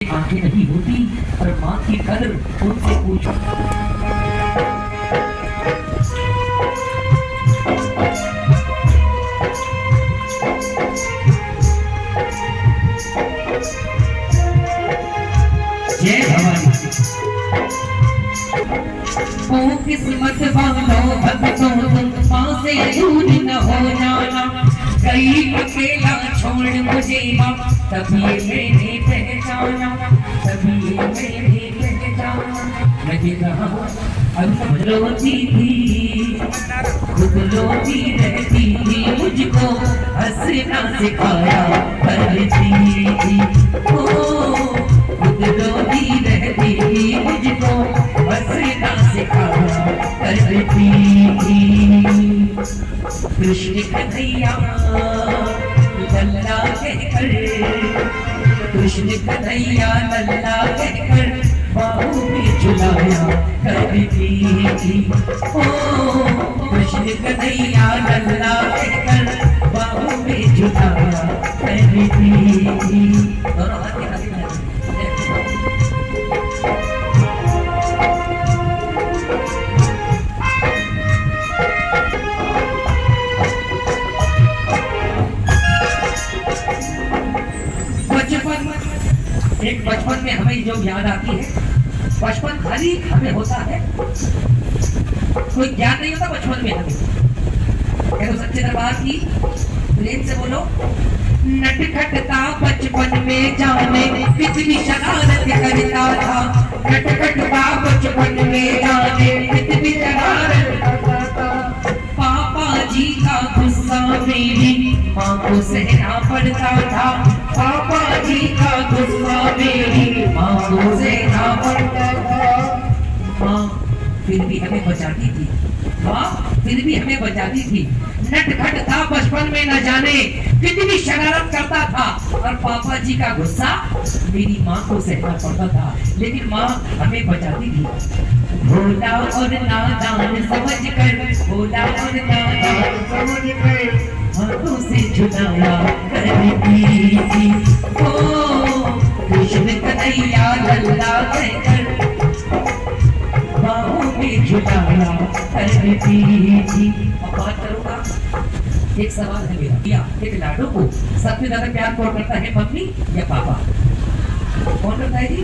आंखें नहीं होती पर माँ की कदर उनसे पूछो। जय भवानी। ओ किस्मत वालों भक्तों तुम माँ से दूर न हो जाना, कहीं अकेला छोड़ मुझे माँ तभी मैंने पहचाना, तभी मैंने पहचाना। मैं रहा अब रोती थी खुद रोती रहती थी, मुझको हंसना सिखाया करती थी। ओ खुद रोती रहती थी, मुझको हंसना सिखाया करती थी। कृष्ण कन्हैया लल्ला कहकर, कृष्ण कन्हैया लल्ला कहकर बाहों में झुलाया करती थी। ओ कृष्ण कन्हैया लल्ला कहकर बाहों में झुलाया करती थी। दोनों हाथ एक बचपन में हमें जो याद आती है, बचपन खाली हमें होता है, कोई ज्ञान नहीं होता बचपन में हमें। तो सच्चे दरबार की प्रेम से बोलो। नटखटता बचपन में जाने कितनी शरारत करता था, नटखटता बचपन में जाने कितनी शरारत करता था। पापा जी का गुस्सा मेरी माँ को सहना पड़ता था, पापा जी का गुस्सा मेरी माँ को सहना पड़ता था। माँ फिर भी हमें बचाती थी, माँ फिर भी हमें बचाती थी। नटखट था बचपन में न जाने कितनी शरारत करता था, और पापा जी का गुस्सा मेरी माँ को सहना पड़ता था, लेकिन माँ हमें बचाती थी। भोला और नादान समझ कर, भोला और नादान समझ कर हाथों से छुड़ाया करती थी। ओ कृष्ण कन्हैया लल्ला कहकर बाहों में झुलाया करती थी। अब बात करूंगा, एक सवाल है मेरा, एक लाडो को सबसे ज्यादा प्यार कौन करता है, मम्मी या पापा? कौन करता है जी?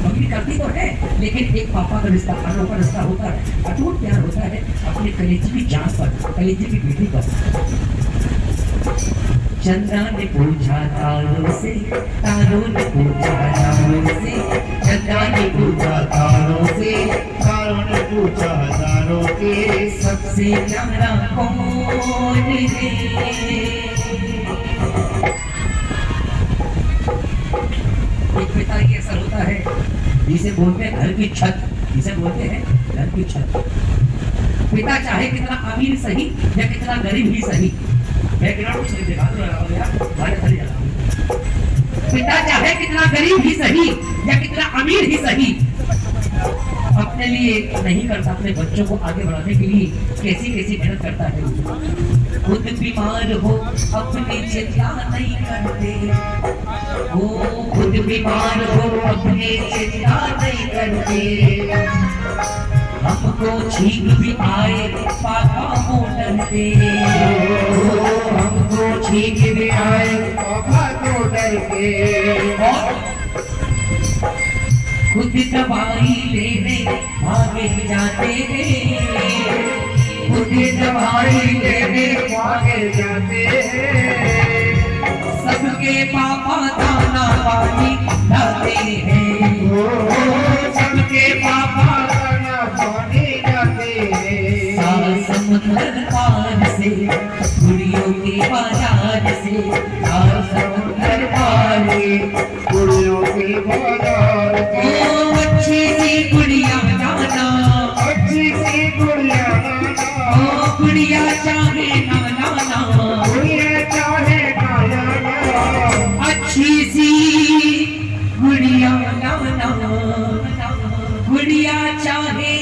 मम्मी करती तो है, लेकिन एक पापा का रिश्ता अनोखा रिश्ता होता है, अटूट प्यार होता है अपने कलेजी की जान पर, कलेजी की बेटी पर। चंद्रा ने पूछा तारों से, तारों ने पूछा तारों से, चंद्रा ने पूछा तारों से, तारों ने पूछा तारों के सबसे प्यारा कौन है? एक पिता की असर होता है, जिसे बोलते हैं घर की छत, जिसे बोलते हैं घर की छत। पिता चाहे कितना अमीर सही या कितना गरीब ही सही, पिता चाहे कितना गरीब ही सही या कितना अमीर ही सही, अपने लिए नहीं करता, अपने बच्चों को आगे बढ़ाने के लिए कैसी कैसी मेहनत करता है। खुद बीमार हो अपनी चिंता नहीं करते, वो खुद बीमार हो अपनी चिंता नहीं करते। हमको छींक भी आए पापा को डरते, हमको छींक भी आए पापा को डरते। और खुद दवाई लेने भागे जाते हैं, खुद दवाई लेने भागे जाते हैं। सबके पापा दाना पानी लाते हैं, सबके पापा पानी जाते हैं। समुद्र पार से गुड़ियों के बाजार से, समुद्र पार से गुड़ियों के बाजार से। ओ अच्छी सी गुड़िया जाना, अच्छी सी गुड़िया जाना, ओ गुड़िया चाहे ना लाना, गुड़िया चाहे ना लाना, अच्छी सी गुड़िया लाना, गुड़िया चाहे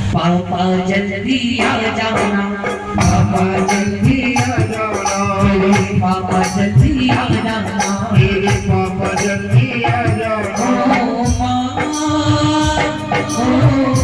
पापा जल्दी आ जाना, पापा जल्दी आ जाना। पापा जल्दी आ जाना, मेरे पापा जल्दी आ जाओ। ओ माँ, ओ